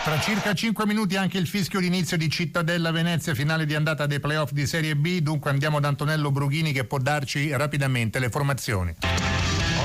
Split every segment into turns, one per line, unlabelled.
Tra circa 5 minuti anche il fischio d'inizio di Cittadella Venezia, finale di andata dei playoff di Serie B. Dunque andiamo da Antonello Brughini che può darci rapidamente le formazioni.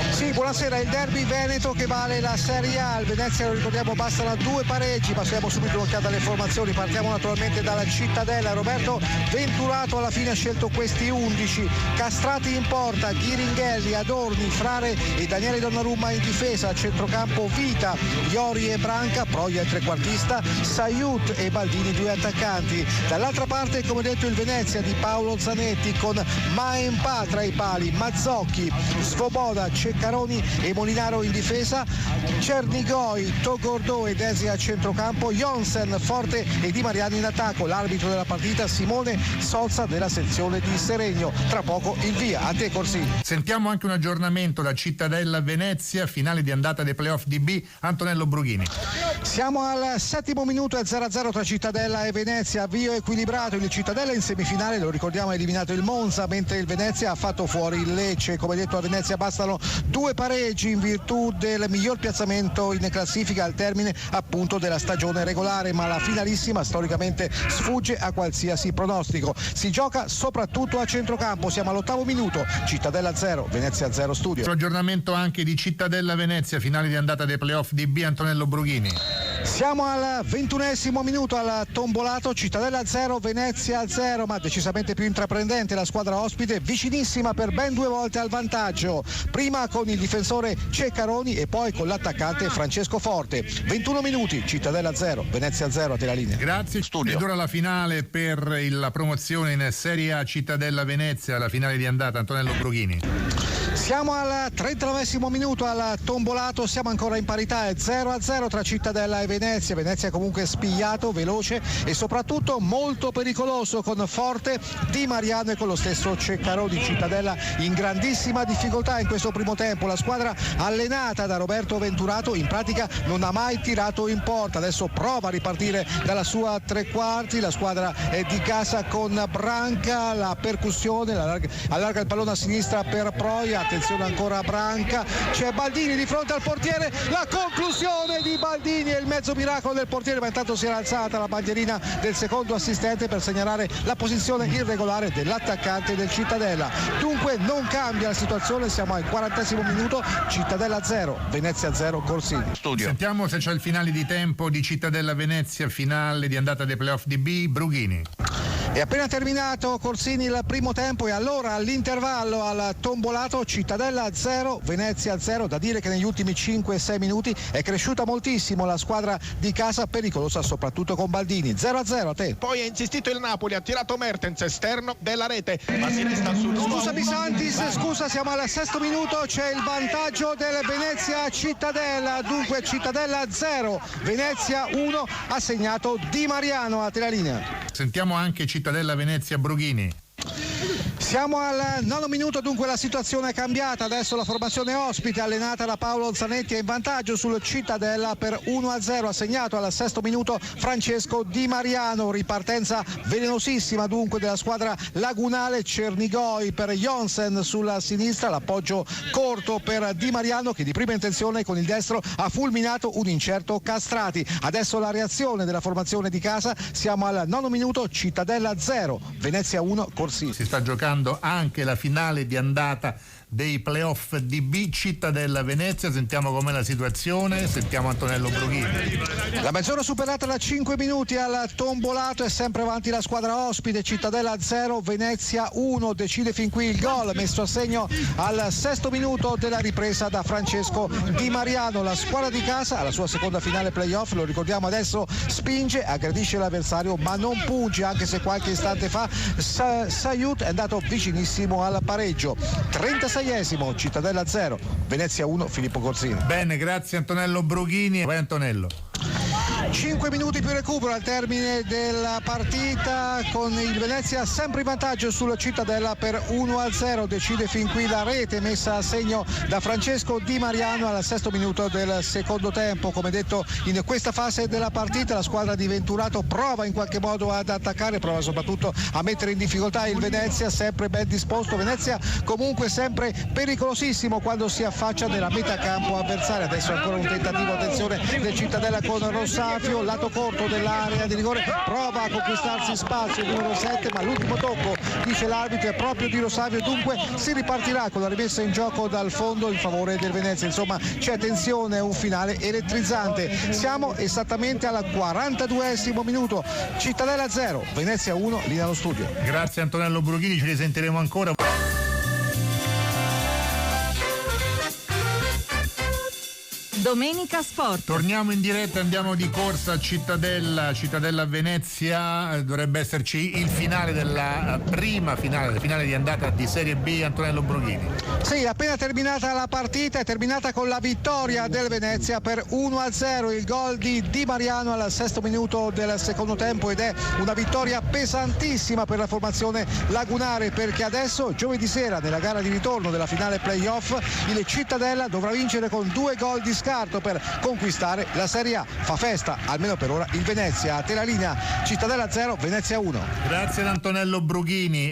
Sì, buonasera, il derby veneto che vale la Serie A. Il Venezia, lo ricordiamo, bastano 2 pareggi. Passiamo subito un'occhiata alle formazioni. Partiamo naturalmente dalla Cittadella. Roberto Venturato alla fine ha scelto questi 11. Castrati in porta, Ghiringhelli, Adorni, Frare e Daniele Donnarumma in difesa. A centrocampo Vita, Iori e Branca, Proia il trequartista, Sayut e Baldini 2 attaccanti. Dall'altra parte, come detto, il Venezia di Paolo Zanetti con Maempa tra i pali, Mazzocchi, Svoboda, Ceccaroni e Molinaro in difesa, Cernigoi, Togordò e Desi a centrocampo, Jonsen, Forte e Di Mariano in attacco. L'arbitro della partita Simone Solza della sezione di Seregno. Tra poco il via. A te Corsini.
Sentiamo anche un aggiornamento da Cittadella Venezia, finale di andata dei playoff di B. Antonello Brughini.
Siamo al 7° minuto e 0-0 tra Cittadella e Venezia, avvio equilibrato. Il Cittadella in semifinale, lo ricordiamo, ha eliminato il Monza, mentre il Venezia ha fatto fuori il Lecce. Come detto, a Venezia bastano 2 pareggi in virtù del miglior piazzamento in classifica al termine appunto della stagione regolare, ma la finalissima storicamente sfugge a qualsiasi pronostico. Si gioca soprattutto a centrocampo. Siamo all'8° minuto, Cittadella 0, Venezia 0 studio.
Aggiornamento anche di Cittadella Venezia, finale di andata dei playoff di B. Antonello Brughini.
Siamo al 21° minuto, al tombolato, Cittadella 0, Venezia 0, ma decisamente più intraprendente la squadra ospite, vicinissima per ben 2 volte al vantaggio, prima con il difensore Ceccaroni e poi con l'attaccante Francesco Forte. 21 minuti, Cittadella 0, Venezia 0, a te la linea.
Grazie. Studio. Ed ora la finale per la promozione in Serie A, Cittadella Venezia, la finale di andata. Antonello Brughini.
Siamo al 39° minuto, al tombolato, siamo ancora in parità, è 0-0 tra Cittadella e Venezia. Venezia comunque spigliato, veloce e soprattutto molto pericoloso, con Forte, Di Mariano e con lo stesso Ceccaroni. Cittadella in grandissima difficoltà in questo primo tempo. La squadra allenata da Roberto Venturato in pratica non ha mai tirato in porta, adesso prova a ripartire dalla sua tre quarti. La squadra è di casa con Branca, la percussione, allarga il pallone a sinistra per Proia. Attenzione ancora a Branca, c'è Baldini di fronte al portiere, la conclusione di Baldini e il mezzo miracolo del portiere, ma intanto si era alzata la bandierina del secondo assistente per segnalare la posizione irregolare dell'attaccante del Cittadella. Dunque non cambia la situazione, siamo al 40° minuto, Cittadella 0, Venezia 0, Corsini.
Studio. Sentiamo se c'è il finale di tempo di Cittadella Venezia, finale di andata dei playoff di B. Brughini.
È appena terminato, Corsini, il primo tempo, e allora all'intervallo al tombolato Cittadella 0, Venezia 0. Da dire che negli ultimi 5-6 minuti è cresciuta moltissimo la squadra di casa, pericolosa soprattutto con Baldini. 0-0, a te.
Poi ha insistito il Napoli, ha tirato Mertens, esterno della rete, ma si resta sul
Scusa Bisantis, scusa, siamo al 6° minuto, c'è il vantaggio del Venezia Cittadella. Dunque Cittadella 0, Venezia 1, ha segnato Di Mariano, a te la linea.
Sentiamo anche Cittadella Venezia Brughini.
Siamo al 9° minuto, dunque la situazione è cambiata. Adesso la formazione ospite, allenata da Paolo Zanetti, è in vantaggio sul Cittadella per 1-0. Ha segnato al 6° minuto Francesco Di Mariano. Ripartenza velenosissima dunque della squadra lagunale. Cernigoi per Jonsen sulla sinistra, l'appoggio corto per Di Mariano, che di prima intenzione con il destro ha fulminato un incerto Castrati. Adesso la reazione della formazione di casa. Siamo al 9° minuto, Cittadella 0, Venezia 1, Corsini.
Si sta giocando anche la finale di andata dei playoff di B, Cittadella Venezia. Sentiamo com'è la situazione, sentiamo Antonello Brughini.
La mezz'ora superata da 5 minuti al tombolato, è sempre avanti la squadra ospite. Cittadella 0, Venezia 1, decide fin qui il gol messo a segno al 6° minuto della ripresa da Francesco Di Mariano. La squadra di casa alla sua seconda finale playoff, lo ricordiamo, adesso spinge, aggredisce l'avversario ma non punge, anche se qualche istante fa Sayut è andato vicinissimo al pareggio. 36esimo, Cittadella 0, Venezia 1, Filippo Corsini.
Bene, grazie Antonello Brughini. Vai Antonello.
5 minuti più recupero al termine della partita, con il Venezia sempre in vantaggio sul Cittadella per 1-0. Decide fin qui la rete messa a segno da Francesco Di Mariano al 6° minuto del secondo tempo. Come detto, in questa fase della partita la squadra di Venturato prova in qualche modo ad attaccare, prova soprattutto a mettere in difficoltà il Venezia, sempre ben disposto. Venezia comunque sempre pericolosissimo quando si affaccia nella metà campo avversaria. Adesso ancora un tentativo, attenzione, del Cittadella con Rosario. Scarfio, lato corto dell'area di rigore, prova a conquistarsi spazio il numero 7, ma l'ultimo tocco, dice l'arbitro, è proprio di Lo Savio, dunque si ripartirà con la rimessa in gioco dal fondo in favore del Venezia. Insomma, c'è tensione, un finale elettrizzante. Siamo esattamente al 42esimo minuto, Cittadella 0, Venezia 1, linea allo studio.
Grazie Antonello Brughini, ci risentiremo ancora.
Domenica Sport.
Torniamo in diretta, andiamo di corsa a Cittadella Venezia, dovrebbe esserci il finale della prima finale di andata di Serie B. Antonello Brughini.
Sì, appena terminata la partita, è terminata con la vittoria del Venezia per 1-0, il gol di Di Mariano al 6° minuto del secondo tempo, ed è una vittoria pesantissima per la formazione lagunare, perché adesso giovedì sera nella gara di ritorno della finale playoff il Cittadella dovrà vincere con 2 gol di scarto per conquistare la Serie A. Fa festa, almeno per ora, il Venezia. A te la linea, Cittadella 0, Venezia 1.
Grazie ad Antonello Brughini.